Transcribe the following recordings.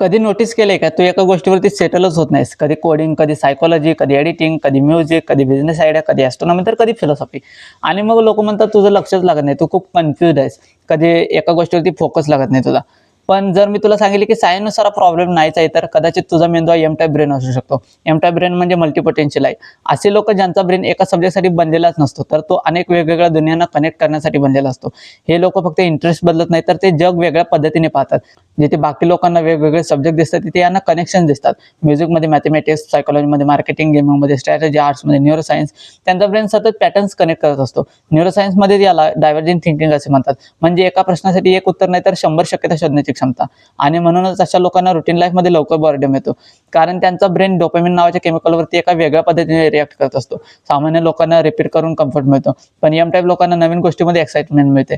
कधी नोटीस केलंय का, तू एका गोष्टीवरती सेटलच होत नाहीस. कधी कोडिंग, कधी सायकॉलॉजी, कधी एडिटिंग, कधी म्युझिक, कधी बिझनेस आयडिया, कधी ॲस्ट्रॉनॉमी, तर कधी फिलॉसॉफी. आणि मग लोकं म्हणतात तुझं लक्षच लागत नाही, तू खूप कन्फ्यूज्ड आहेस. कधी एका गोष्टीवरती फोकस लागत नाही तुझा. पण जर मी तुला सांगितले की सायन्सनुसार हा प्रॉब्लेम नाहीच आहे, तर कदाचित तुझा मेंदू हा एम टाइप ब्रेन असू शकतो. एम टाइप ब्रेन म्हणजे मल्टीपोटेन्शियल आहे. असे लोक ज्यांचा ब्रेन एका सब्जेक्टसाठी बनलेलाच नसतो, तर तो अनेक वेगवेगळ्या दुनियांना कनेक्ट करण्यासाठी बनलेला असतो. हे लोक फक्त इंटरेस्ट बदलत नाही, तर ते जग वेगळ्या पद्धतीने पाहतात. जिथे बाकी लोकांना वेगवेगळे सब्जेक्ट दिसतात, तिथे यांना कनेक्शन दिसतात. म्युझिकमध्ये मॅथमॅटिक्स, सायकॉलॉजीमध्ये मार्केटिंग, गेमिंगमध्ये स्ट्रॅटेजी, आर्ट्समध्ये न्यूरोसायन्स. त्यांचा ब्रेन सतत पॅटर्न्स कनेक्ट करत असतो. न्यूरोसायन्समध्ये याला डायव्हर्जंट थिंकिंग असे म्हणतात. म्हणजे एका प्रश्नासाठी एक उत्तर नाही, तर 100 शक्यता शोधण्याची क्षमता. आणि म्हणूनच अशा लोकांना रुटीन लाईफमध्ये लवकर बॉर्डम येतो. कारण त्यांचा ब्रेन डोपामिन नावाच्या केमिकलवरती एका वेगळ्या पद्धतीने रिॲक्ट करत असतो. सामान्य लोकांना रिपीट करून कम्फर्ट मिळतो, पण एम टाईप लोकांना नवीन गोष्टीमध्ये एक्साइटमेंट मिळते.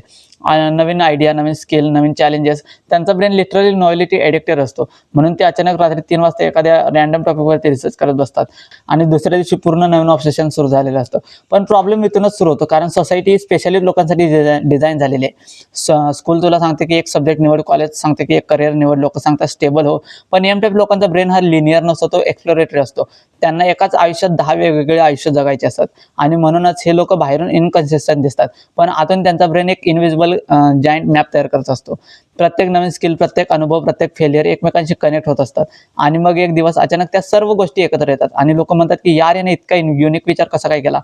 नवीन आयडिया, नवीन स्किल, नवीन चॅलेंजेस. त्यांचा ब्रेन लिटरली नॉवेलिटी एडिक्टेड असतो. म्हणून ते अचानक रात्री 3 वाजता एखाद्या रँडम टॉपिकवरती रिसर्च करत बसतात आणि दुसऱ्या दिवशी पूर्ण नवीन ऑब्सेशन सुरू झालेलं असतं. पण प्रॉब्लेम इथूनच सुरू होतो, कारण सोसायटी स्पेशली लोकांसाठी डिझाईन झालेली आहे. स्कूल तुला सांगते की एक सब्जेक्ट निवड, कॉलेज सांगते की एक करिअर निवड, लोक सांगतात स्टेबल हो. पण एम टाईप लोकांचा ब्रेन हा लिनियर नसतो, तो एक्सप्लोरेटरी असतो. त्यांना एकाच आयुष्यात 10 वेगवेगळे आयुष्य जगायचे असतात. आणि म्हणूनच हे लोक बाहेरून इनकन्सिस्टंट दिसतात, पण आतून त्यांचा ब्रेन एक इनविजिबल जायंट मॅप तयार करत असतो. प्रत्येक नवीन स्किल, प्रत्येक अनुभव, प्रत्येक फेलियर एकमेकांशी कनेक्ट होत असतात. आणि मग एक दिवस अचानक त्या सर्व गोष्टी एकत्र येतात आणि लोक म्हणतात की यार, याने इतका युनिक विचार कसा काय केला.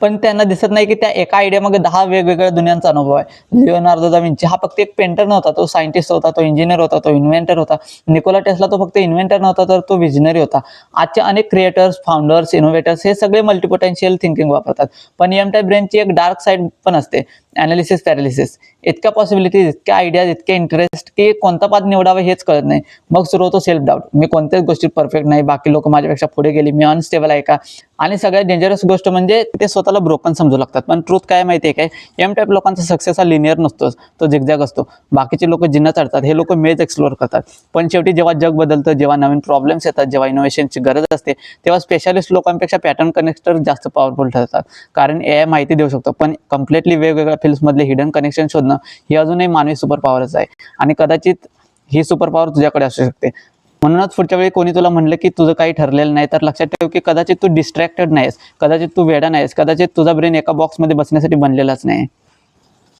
पण त्यांना दिसत नाही की त्या एका आयडियामागे 10 वेगवेगळ्या दुनियांचा अनुभव आहे. लिओनार्दो दा विंची हा फक्त एक पेंटर नव्हता, तो सायंटिस्ट होता, तो इंजिनियर होता, तो इन्व्हेंटर होता. निकोला टेस्ला तो फक्त इन्व्हेंटर नव्हता, तर तो विजनरी होता. आजचे अनेक क्रिएटर्स, फाउंडर्स, इनोव्हेटर्स हे सगळे मल्टीपोटेन्शियल थिंकिंग वापरतात. पण एम टाईप ब्रेनची एक डार्क साईड पण असते, अनालिसिस पॅरालिसिस. इतक्या पॉसिबिलिटीज, इतक्या आयडियाज, इतके इंटरेस्ट की कोणता पाथ निवडावा हेच कळत नाही. मग सुरू होतो सेल्फ डाऊट. मी कोणत्याच गोष्टीत परफेक्ट नाही, बाकी लोक माझ्यापेक्षा पुढे गेली, मी अनस्टेबल आहे का. आणि सगळ्यात डेंजरस गोष्ट म्हणजे ते स्वतःला ब्रोकन समजू लागतात. पण ट्रूथ काय माहिती आहे काय, एम टाईप लोकांचा सक्सेस हा लिनियर नसतोच, तो झिगझॅग असतो. बाकीचे लोक जिन्ना चढतात, हे लोक मेज एक्सप्लोर करतात. पण शेवटी जेव्हा जग बदलतं, जेव्हा नवीन प्रॉब्लेम्स येतात, जेव्हा इनोव्हेशनची गरज असते, तेव्हा स्पेशालिस्ट लोकांपेक्षा पॅटर्न कनेक्टर जास्त पॉवरफुल ठरतात. कारण AI माहिती देऊ शकतो, पण कम्प्लिटली वेगवेगळ्या फील्ड्समधले हिडन कनेक्शन शोधणं ही अजूनही मानवी सुपर पॉवरच आहे. आणि कदाचित ही सुपर पॉवर तुझ्याकडे असू शकते. म्हणूनच पुढच्या वेळी कोणी तुला म्हणलं की तुझं काही ठरलेलं नाही, तर लक्षात ठेव की कदाचित तू डिस्ट्रॅक्टेड नाहीस, कदाचित तू वेडा नाहीस, कदाचित तुझा ब्रेन एका बॉक्समध्ये बसण्यासाठी बनलेलाच नाही.